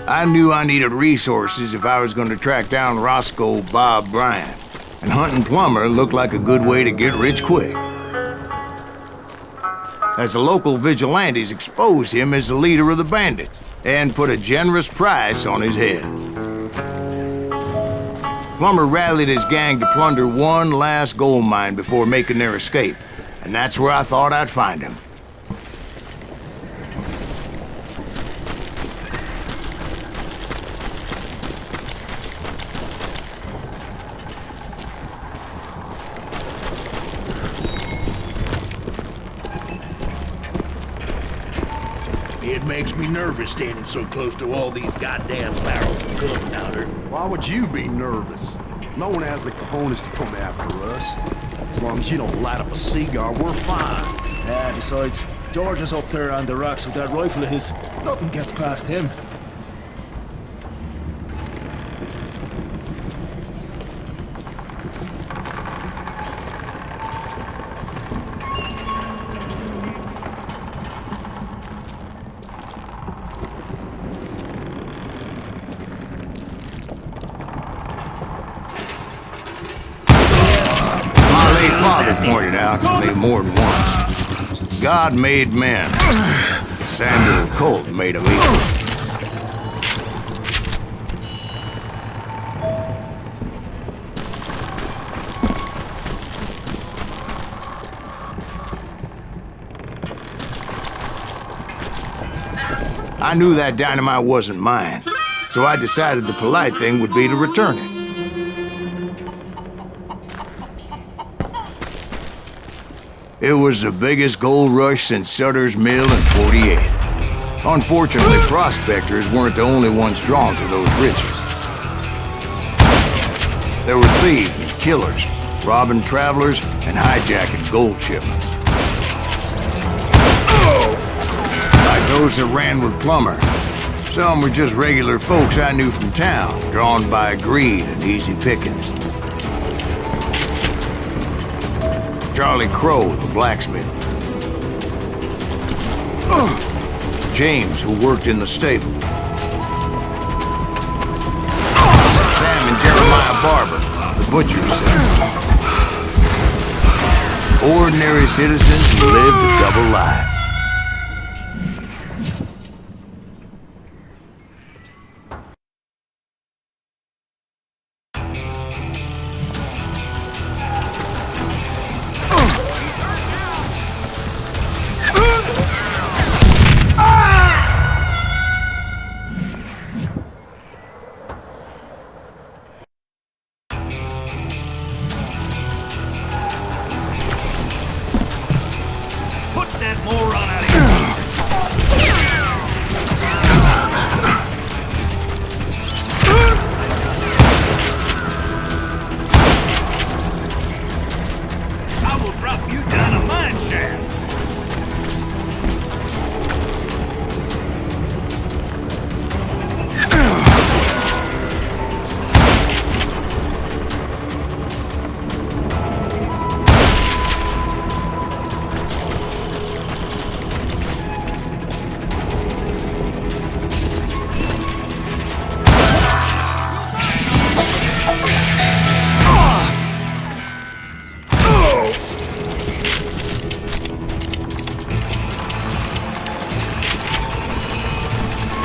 I knew I needed resources if I was going to track down Roscoe Bob Bryant, and hunting Plummer looked like a good way to get rich quick. As the local vigilantes exposed him as the leader of the bandits, and put a generous price on his head. Plummer rallied his gang to plunder one last gold mine before making their escape, and that's where I thought I'd find him. It makes me nervous standing so close to all these goddamn barrels of gunpowder. Why would you be nervous? No one has the cojones to come after us. As long as you don't light up a cigar, we're fine. Yeah, besides, George is up there on the rocks with that rifle of his. Nothing gets past him. Father pointed out to me more than once. God made men. Samuel Colt made them equal. I knew that dynamite wasn't mine, so I decided the polite thing would be to return it. It was the biggest gold rush since Sutter's Mill in '48. Unfortunately, prospectors weren't the only ones drawn to those riches. There were thieves and killers, robbing travelers and hijacking gold shipments. Like those that ran with Plummer. Some were just regular folks I knew from town, drawn by greed and easy pickings. Charlie Crow, the blacksmith. James, who worked in the stable. Sam and Jeremiah Barber, the butcher's son. Ordinary citizens who lived a double life.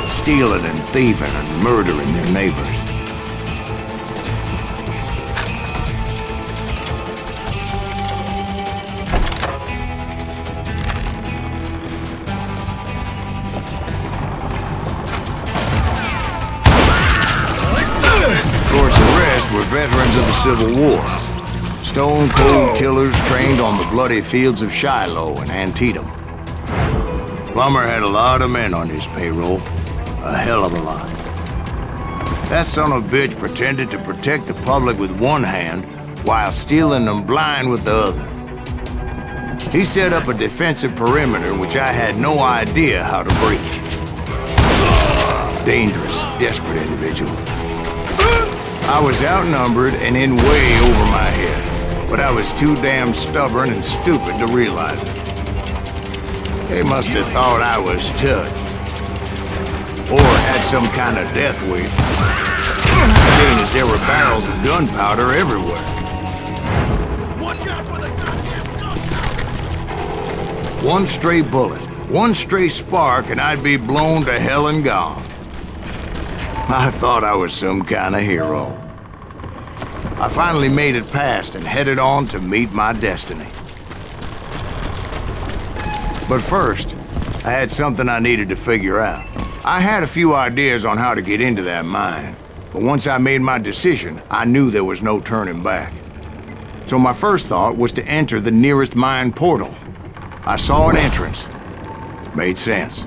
Stealing and thieving and murdering their neighbors. Of course, the rest were veterans of the Civil War. Stone-cold killers trained on the bloody fields of Shiloh and Antietam. Plummer had a lot of men on his payroll. A hell of a lot. That son of a bitch pretended to protect the public with one hand while stealing them blind with the other. He set up a defensive perimeter which I had no idea how to breach. Dangerous, desperate individual. I was outnumbered and in way over my head, but I was too damn stubborn and stupid to realize it. They must have thought I was touched. or had some kind of death wish. Seeing as there were barrels of gunpowder everywhere. Watch out for the goddamn gunpowder! One stray bullet, one stray spark, and I'd be blown to hell and gone. I thought I was some kind of hero. I finally made it past and headed on to meet my destiny. But first, I had something I needed to figure out. I had a few ideas on how to get into that mine, but once I made my decision, I knew there was no turning back. So my first thought was to enter the nearest mine portal. I saw an entrance. Made sense.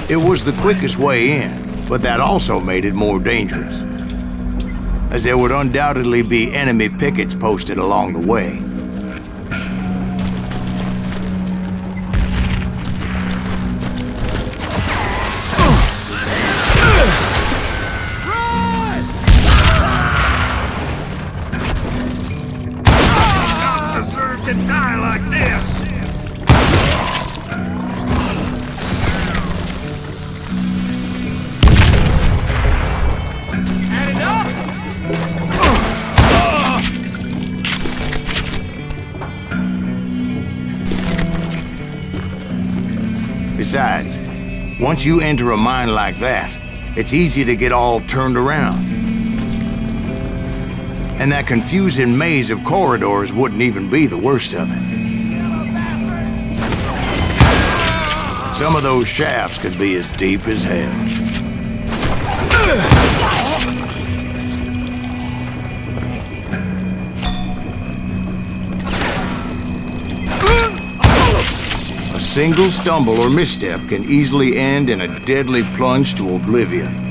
It was the quickest way in, but that also made it more dangerous, as there would undoubtedly be enemy pickets posted along the way. Deserve to die like this! Besides, once you enter a mine like that, it's easy to get all turned around. And that confusing maze of corridors wouldn't even be the worst of it. Some of those shafts could be as deep as hell. A single stumble or misstep can easily end in a deadly plunge to oblivion.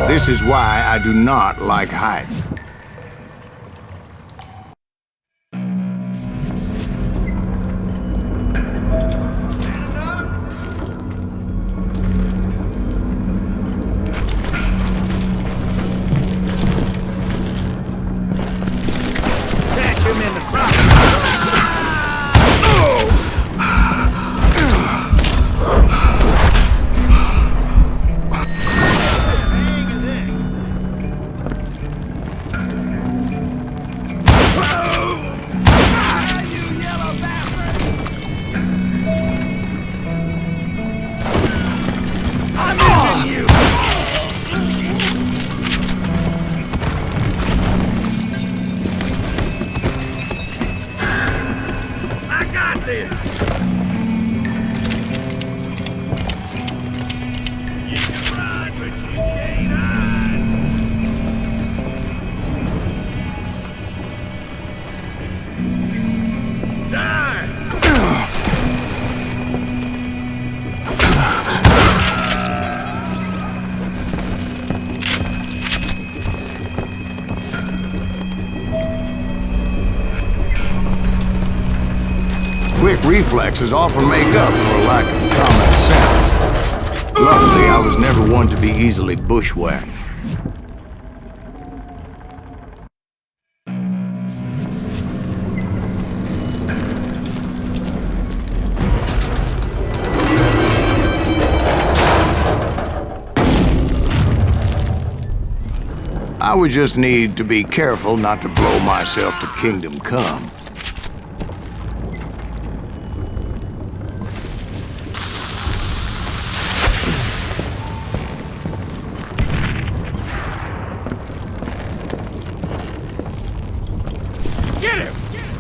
This is why I do not like heights. Catch him in the crowd! This. You can run, but you can't hide. Die! Quick reflexes often make up for a lack of common sense. Luckily, I was never one to be easily bushwhacked. I would just need to be careful not to blow myself to Kingdom Come.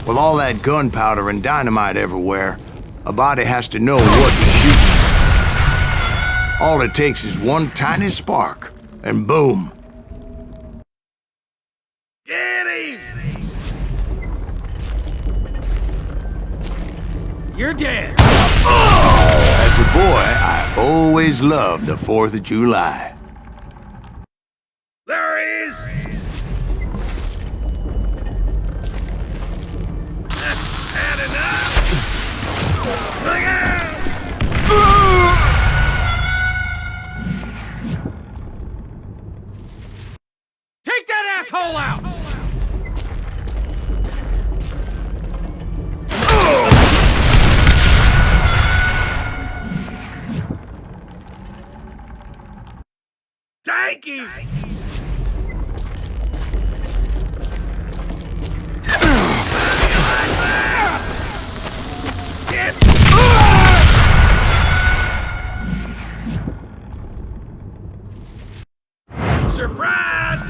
With all that gunpowder and dynamite everywhere, a body has to know what to shoot. All it takes is one tiny spark, and boom. Get him! You're dead! As a boy, I always loved the 4th of July. There he is! That's had enough! Look out! Take that asshole out! Take him! Surprise!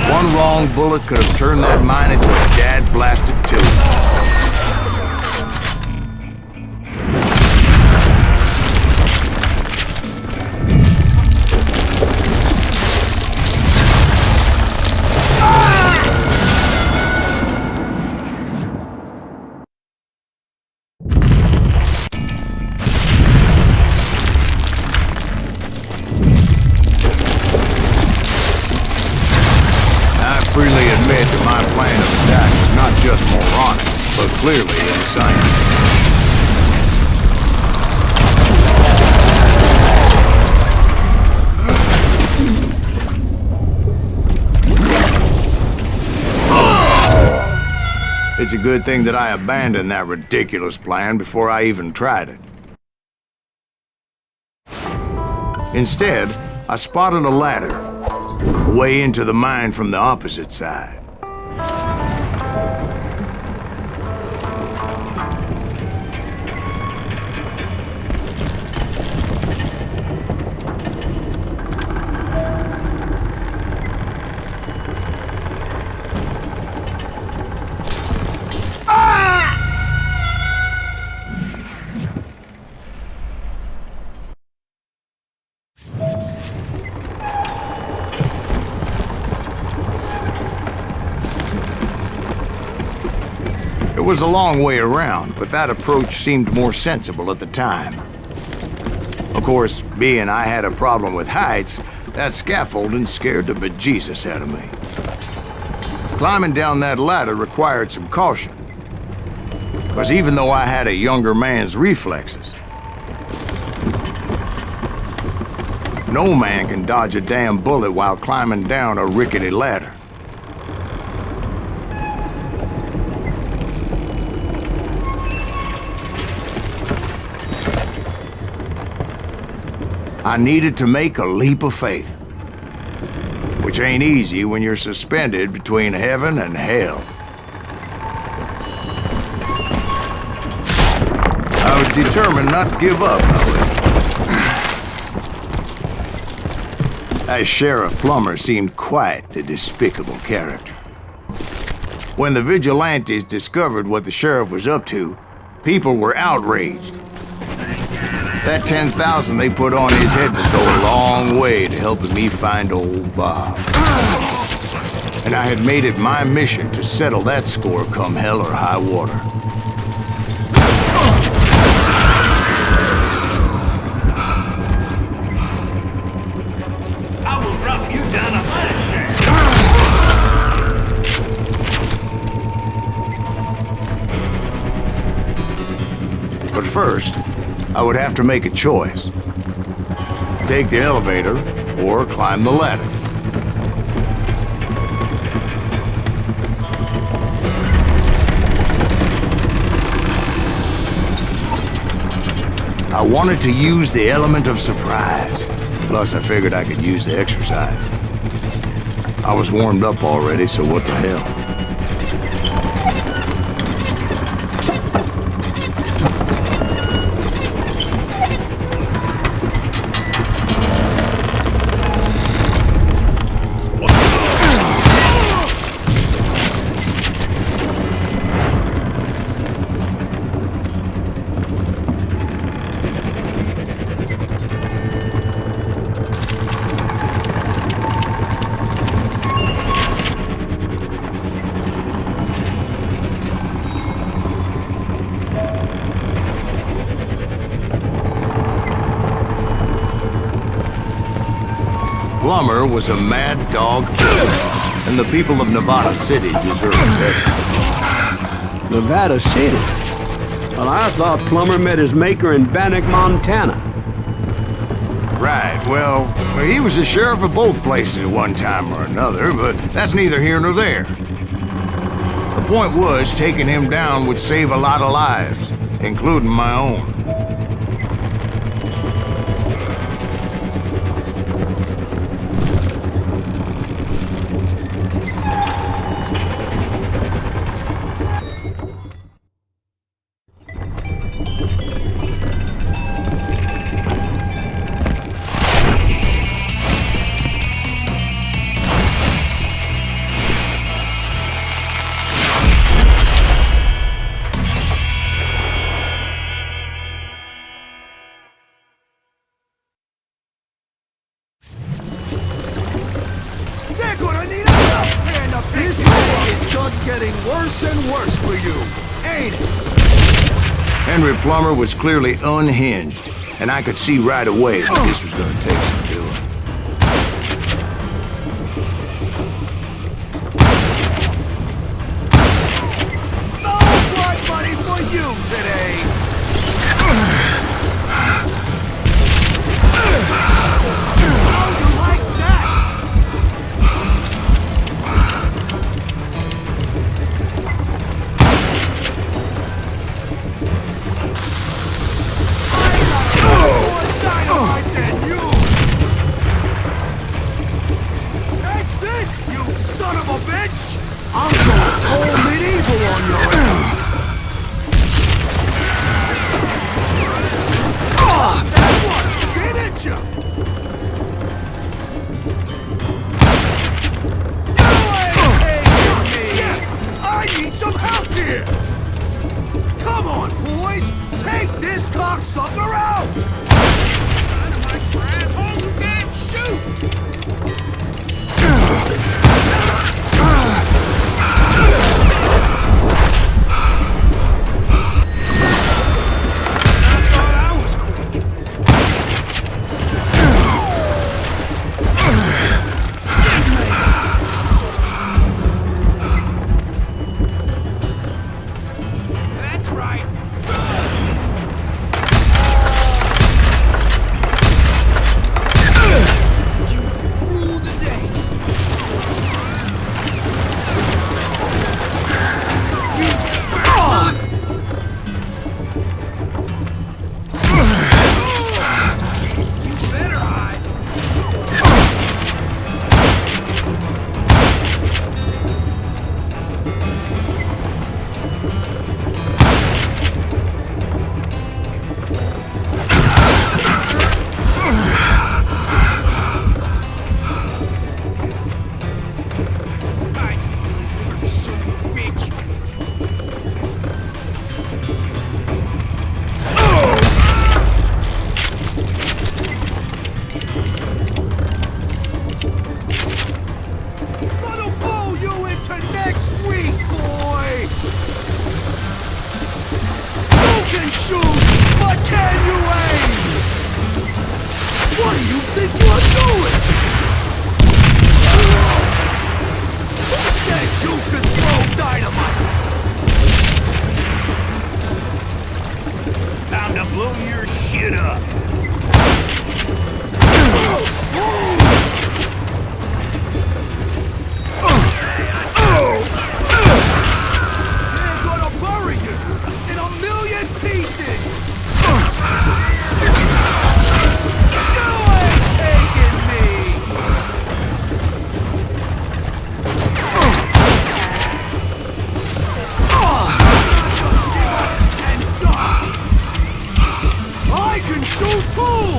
One wrong bullet could have turned that mine into a dad-blasted tube. Freely admit that my plan of attack was not just moronic, but clearly insane. It's a good thing that I abandoned that ridiculous plan before I even tried it. Instead, I spotted a ladder, a way into the mine from the opposite side. It was a long way around, but that approach seemed more sensible at the time. Of course, being I had a problem with heights, that scaffolding scared the bejesus out of me. Climbing down that ladder required some caution, because even though I had a younger man's reflexes, no man can dodge a damn bullet while climbing down a rickety ladder. I needed to make a leap of faith, which ain't easy when you're suspended between heaven and hell. I was determined not to give up, however. That Sheriff Plummer seemed quite the despicable character. When the vigilantes discovered what the sheriff was up to, people were outraged. That 10,000 they put on his head would go a long way to helping me find old Bob. And I had made it my mission to settle that score come hell or high water. I will drop you down a mine shaft. But first, I would have to make a choice. Take the elevator or climb the ladder. I wanted to use the element of surprise. Plus, I figured I could use the exercise. I was warmed up already, so what the hell? Plummer was a mad dog killer, and the people of Nevada City deserved better. Nevada City? Well, I thought Plummer met his maker in Bannock, Montana. Right, well, he was the sheriff of both places at one time or another, but that's neither here nor there. The point was, taking him down would save a lot of lives, including my own. This day is just getting worse and worse for you, ain't it? Henry Plummer was clearly unhinged, and I could see right away that this was gonna take some doing. No blood money for you today! How you like that? I'm going full medieval on your ass! That one! Get at ya! You ain't taking me! I need some help here! Come on, boys! Take this cocksucker out! Dynamite for assholes who can't shoot! What do you think you're doing? Who said you could throw dynamite? Time to blow your shit up. They're gonna bury you in a million pieces! I can shoot too!